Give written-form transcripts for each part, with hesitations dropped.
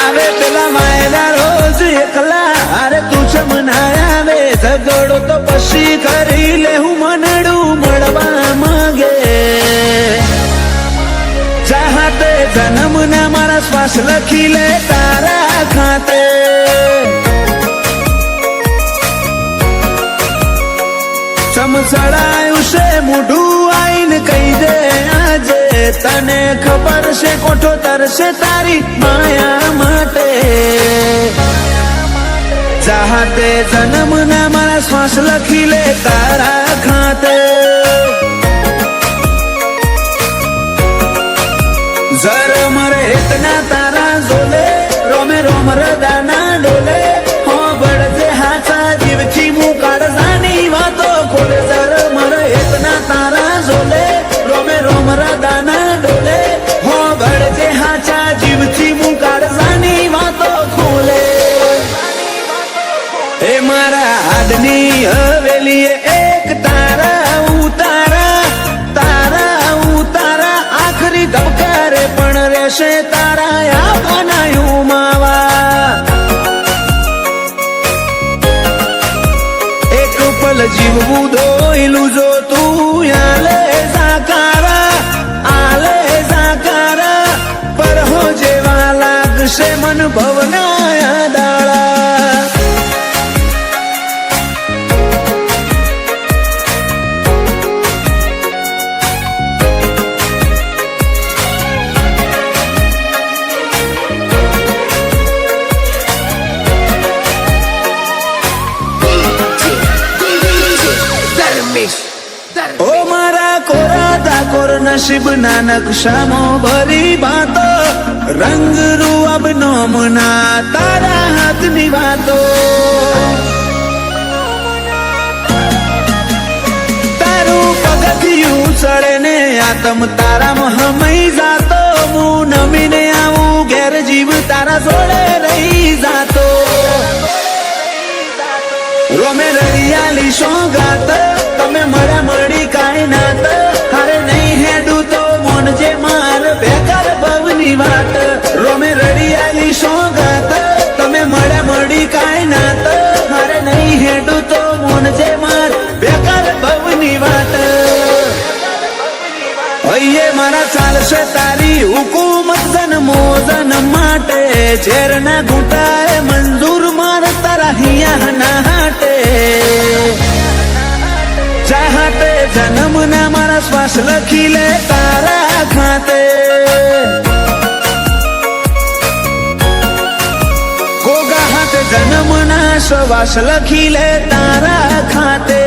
આવે પેલા માયના રોજ એકલા અરે તું છે મનાયા વે ઝઘડો તો પછી કરી લે હું મનડું મળવા માંગે ચાહતે જન્મ ના મારા શ્વાસ લખી લે તારા ખાતે સમસડાયું છે મોઢું આઈને કહી દે આજે તને ખબર છે કોઠો તરશે તારી માયા માટે ચાહતે જન્મ ના મારા શ્વાસ લખી લે તારા ખાતે जर मरे इतना तारा जोले रोमे रोम रदाना डोले हो बड़जे हाचा जीवची मुकाड जानी वातो खोले जर मरे इतना तारा जोले रोमे रोम रदाना डोले हो बड़जे हाचा जीवची मुकाड जानी वातो खोले ए मारा आदनी हवेली एक तारा उतारा आखरी धबकारे पण રહેશે તારા યાદના માવા એક પલ જીવવું દોયલું જો તું આલે સાકારા પર હો જેવા લાગશે મન ભવના દાળા ओ मारा कोरा दाकोर नसीब ना नक्शामो भरी बातो रंग रूप नोमना तारा हाथनी वातो तारू पगथिયું ચડે ને આતમ તારામાં હમઈ જાતો હું નમીને આવું ઘેર જીવ તારા જોડે રહી જાતો રોમે રળિયાલી સોગાત તમે મળ્યા મળી કાંઈ નાત હારે નહીં હેડું તો મોન જે માર બેકાર ભવની વાત રોમે રળિયાલી સોગાત તમે મળ્યા મળી કાંઈ નાત હારે નહીં હેડું તો મોન જે માર બેકાર ભવની વાત હૈયે મારા ચાલશે તારી હુકુમત જન્મો જન્મ માટે ઝેરના ઘૂંટાએ મંજૂર માર તારા હિયા ના હાટે ચાહતે જન્મ ના મારા શ્વાસ લખી લે તારા ખાતે ગોગા હાથે જન્મ ના શ્વાસ લખી લે તારા ખાતે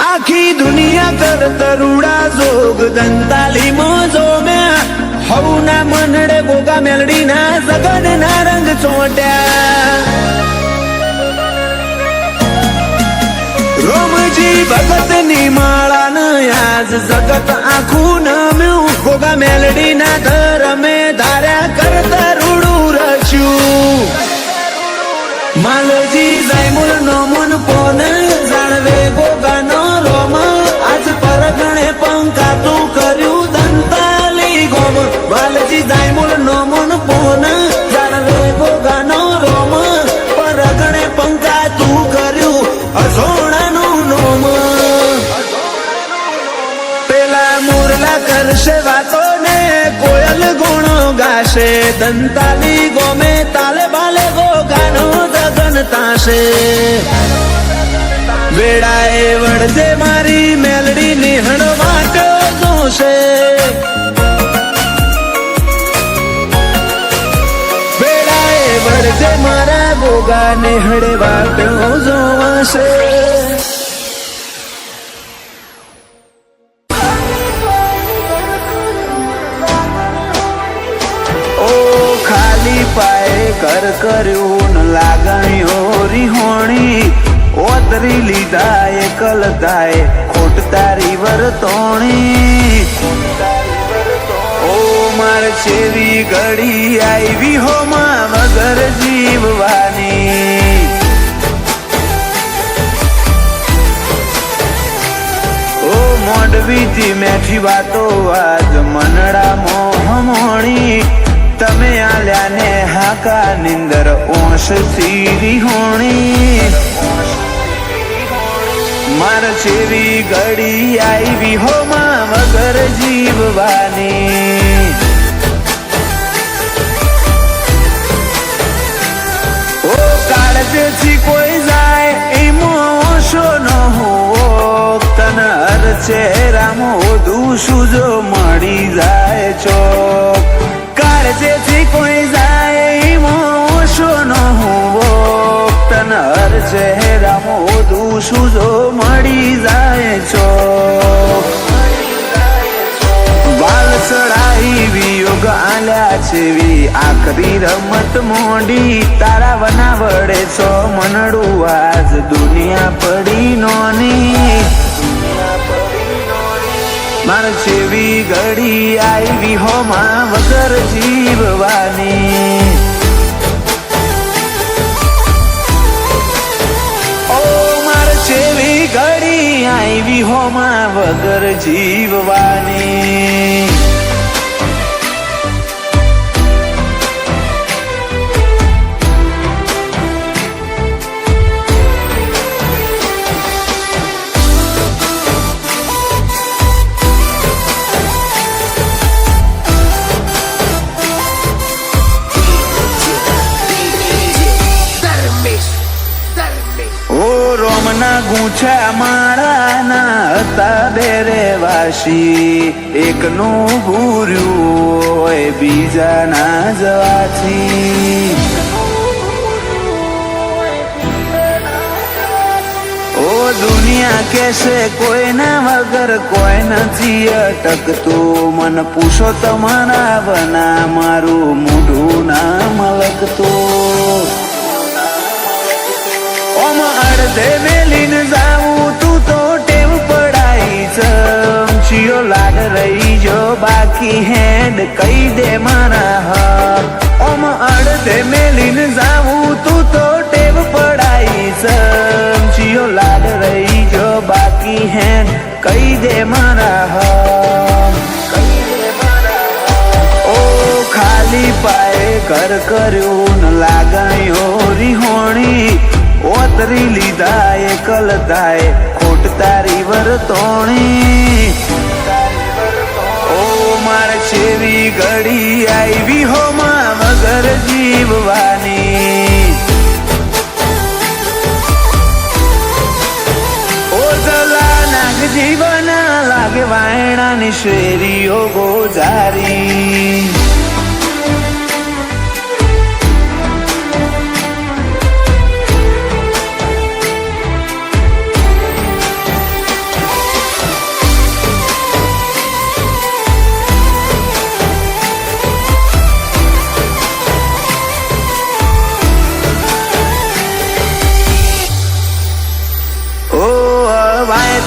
આખી દુનિયા કર તરુડા જોગ દંતાલી મોજો મેં હવના મનડે ગોગા મેલડી ના જગન ના રંગ ચોટ્યા રોમજી ભગત ની માળા ન આજ જગત આખું નમ્યું ગોગા મેલડી ના ધરમે ધાર્યા કર તરુડું રચ્યું માલજી જાયમુલ નો મન પોન જાણવે ગોગા નો રોમ આજ પરગણે પંકાતું કર્યું દંતાલી ગોમ માલજી જાયમુલ નો મન પોન જાણવે ગોગા નો રોમ પરગણે પંકાતું કર્યું અસોણાનું નોમ પેલા મોરલા કરશે વાતો ને કોયલ ગુણો ગાશે દંતાલી ગોમે તાલે બાલે ગોગાનો જગન તાશે વેળાએ વળજે મારી મેલડી નિહણ વાટ જોશે વેળાએ વળજે મારા ગોગા નિહળે વાટ જોવાશે પાએ કર કર્યું ન લાગણીઓ રીહોણી ઓતરી લીધા એકલ થાય ખોટ તારી વર્તોણી છેવી ઘડી આવી હોમાં વગર જીવવાની. ઓ મોઢવીથી મેઠી વાતો આજ મનડા મોહમોણી, તમે આલ્યા ને હાકા નિંદર ઓશ સીરી હોણી. માર છેવી ઘડી આવી હોમાં વગર જીવવાની. ઓ કાળજેથી કોઈ જાય એમો ઓશો ન હોવો, તન હર ચહેરામાં ઓધું સુજો મળી જાય ચોક. કાળજેથી કોઈ જાય એમો ઓશો ન હોવો, તન હર ચહેરામાં ઓધું સુજો મળી જાય ચોક. વાલ ચડાઈ વિયોગ આલ્યા છેવી આખરી રમત મોડી, તારા વના વડે છો મનડું આજ દુનિયા પડી નોની. માર છેવી ઘડી આવી હોમાં વગર જીવવાની. ઓ માર છેવી ઘડી આવી હોમાં વગર જીવવાની. રોમના ગૂંછા માળાના હતા બેરે વાસી, એકનું ભૂર્યું હોય બીજાના જવાથી. ઓ દુનિયા કેસે કોઈના વગર કોઈ નથી અટકતું, મન પૂછો તમારા વના મારું મોઢું ના મલકતું. ઓમ અડધે મેલીને જાવું તું તો ટેવ પડાઈ ચમચીઓ લાડ રહી જો બાકી હેડ કહી દે મારા હક. ઓમ અડધે મેલીને જાવું તું તો ટેવ પડાઈ ચમચીઓ લાડ રહી જો બાકી હેડ કહી દે મારા હક. ઓ ખાલી પાએ ઘર કર્યું ન લાગાયો રિહોણી, ઓતરી લીધા એકલ થાય ખોટ તારી વર્તોણી. ઓ માર છેવી ઘડી આવી હોમાં વગર જીવવાની. ઓ જલા નાગ જીવના લાગે વાયણાની શેરીઓ ગોજારી.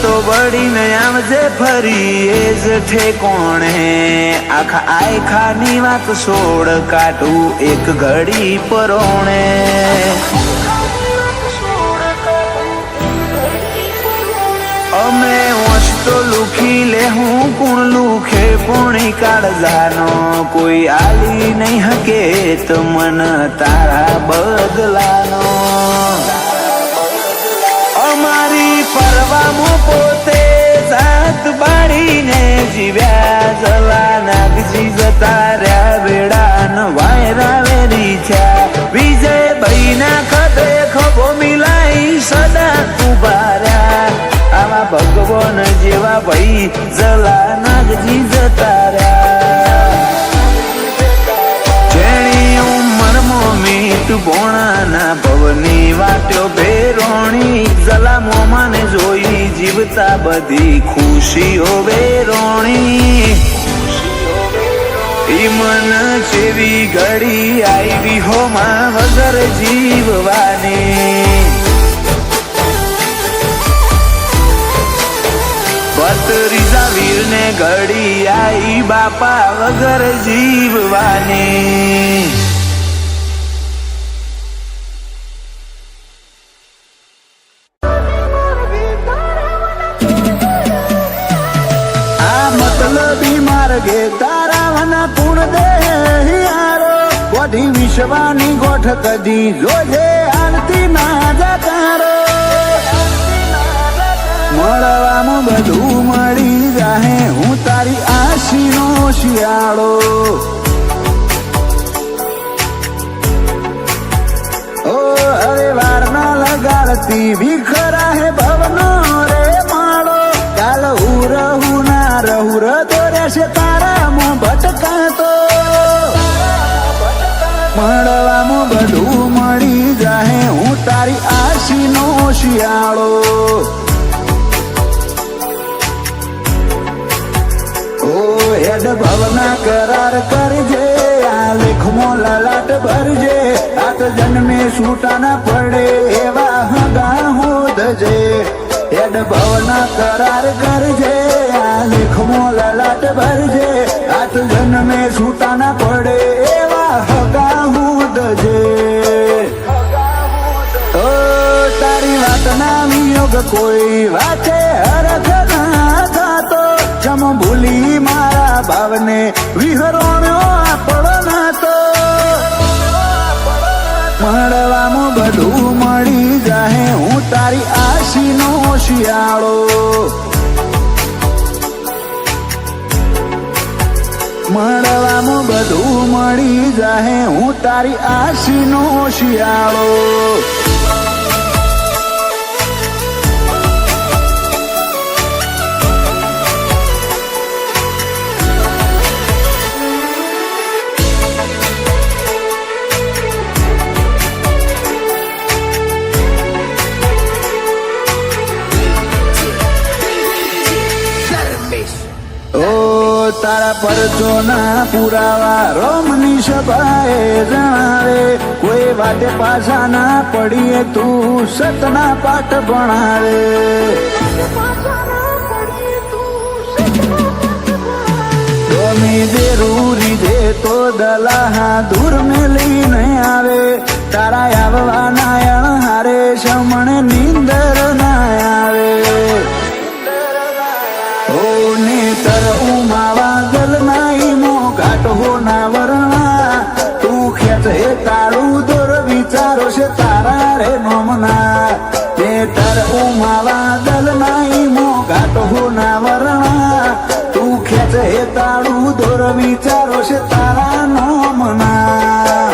તો બળીને આવજે ફરી એ જ ઠેકોણે, આખા આયખાની વાત છોડ કાઢું એક ઘડી પરોણે. અમે ઓછ તો લુખી લે હું કુણ લુખે પોણી કાળજાનો, કોઈ આલી નહીં હકે તો મન તારા બદલાનો. અમારી પરવામાં પોતે જાત બાળીને જીવ્યા, જલા નાગજી જતા રહ્યા વેડા ન વાયરા વેરી થયા. વિજય ભાઈ ના ખભે ખભો મિલાઈ સદા ઉભા રહ્યા, આવા ભગવાન જેવા ભાઈ જલા નાગજી જતા રહ્યા. જેણી ઉંમરમાં મીઠ ભોણાના ભવની વાટ્યો બેરોણી, જલા મોમાને જોઈ જીવતા બધી ખુશીઓ બેરોણી. ઈ મન જેવી ઘડી આવી હોમાં વગર જીવવાની. ભત્રીજા વીરને ઘડી આઈ બાપા વગર જીવવાની. આ મતલબી માર્ગે તારાવાના પૂર્ણ દેહિયારો ગોઠી વિશ્વાની ગોઠ કદી જોજે આરતી ના જકારો. મળવામાં બધું મળી જાહે હું તારી આશીનો શિયાળો. ઓ અરે વાર ના લગાડતી વિખરા હે ભવનો રે માળો. કાલ હું રહું ના રહું રતો રહેશે તારામાં ભટકાતો. મળવામાં બધું મળી જાહે હું તારી આશીનો શિયાળો. હેડ ભવના કરાર કરજે આ લેખમાં લલાટ ભરજે. આત જન્મે છૂટાના પડે એવા હગા હોદજે. હેડ ભવના કરાર કરજે આ લેખમાં લલાટ ભરજે. આત જન્મે છૂટાના પડે એવા હગા હોદજે. ઓ તારી વાતના વિયોગ કોઈ વાતે હરખ ના થતો. જમ ભૂલી મારા ભાવને વિહરોણ્યો આપણો નાતો. મળવામાં બધું મળી જાહે હું તારી આશીનો શિયાળો. મળવામાં બધું મળી જાહે હું તારી આશીનો શિયાળો. તારા પરચોના પુરાવા રોમની સભાએ જણાવે. કોઈ વાતે પાછા ના પડીએ તું સતના પાઠ ભણાવે. ગમી જરૂરી દે તો દલાહા દૂર મેલીને આવે. તારા આવવાના અણહારે શમણ નીંદર ના આવે. નેતર ઉમાવા ગલ નાઈ મો ઘાટો ના વરણા. તું ખેંચ હે તારું દોર વિચારો છે તારા રે નોમના. નેતર ઉમાવા ગલ નાઈ મો ઘાટો ના વરણા. તું ખેંચ હે તારું દોર વિચારો છે તારા નોમના.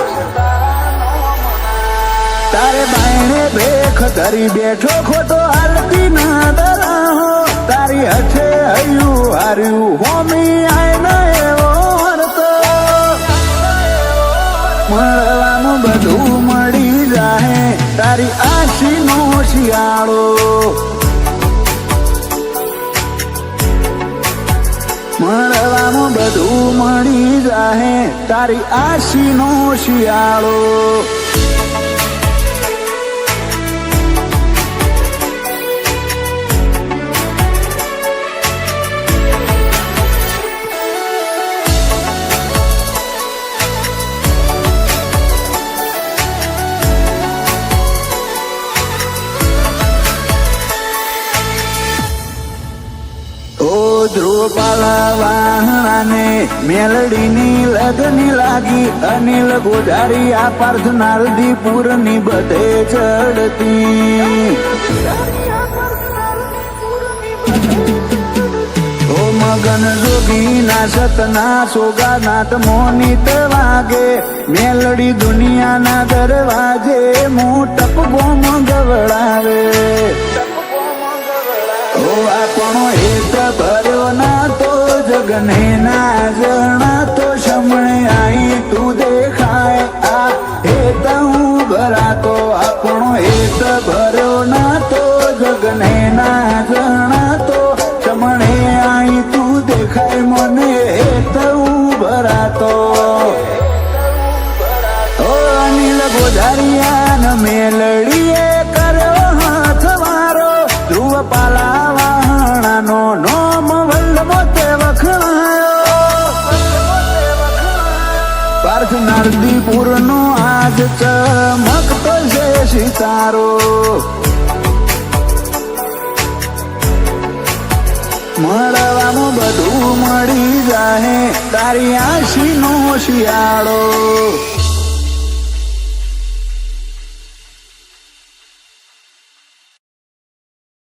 તારે બાયણે ભેખ ધરી બેઠો ખોટો હાલતી ના દરાહો. તારી હઠે હૈયું હાર્યું હોમી આય એવો હરતો. મળવાનું બધું મળી જાહે તારી આશીનો શિયાળો. મળવાનું બધું મળી જાહે તારી આશીનો શિયાળો. ધ્રુવપાલા વાહણાને મેલડીની લગની લાગી. અનિલ ગોધારી આ પાર્થનાલ દીપુરની બધે ચડતી. ઓ મગન જોગી ના સતના સોગાનાથ મોનિત વાગે. મેલડી દુનિયાના દરવાજે મોટપ ગોમ ગવડાવે. ઓ આપણો હેત ભર્યો ના તો જગને ના જણા તો શમણે આઈ તું દેખાય. આ હેત હું ભરાતો આપણો હેત ભર્યો ના તો જગને ના જણા તો શમણે આઈ તું દેખાય. મને હેત હું ભરાતો. ઓ અનિલ ગોધારિયા મેલડીએ કર્યો હાથ મારો. ધ્રુવપાલા વાહણાનો નોમ વલ્લભો તે વખણાયો. નારદીપુર નો આજ ચમકતો છે સિતારો, મળવામાં બધું મળી જાહે તારી આશી નો શિયાળો.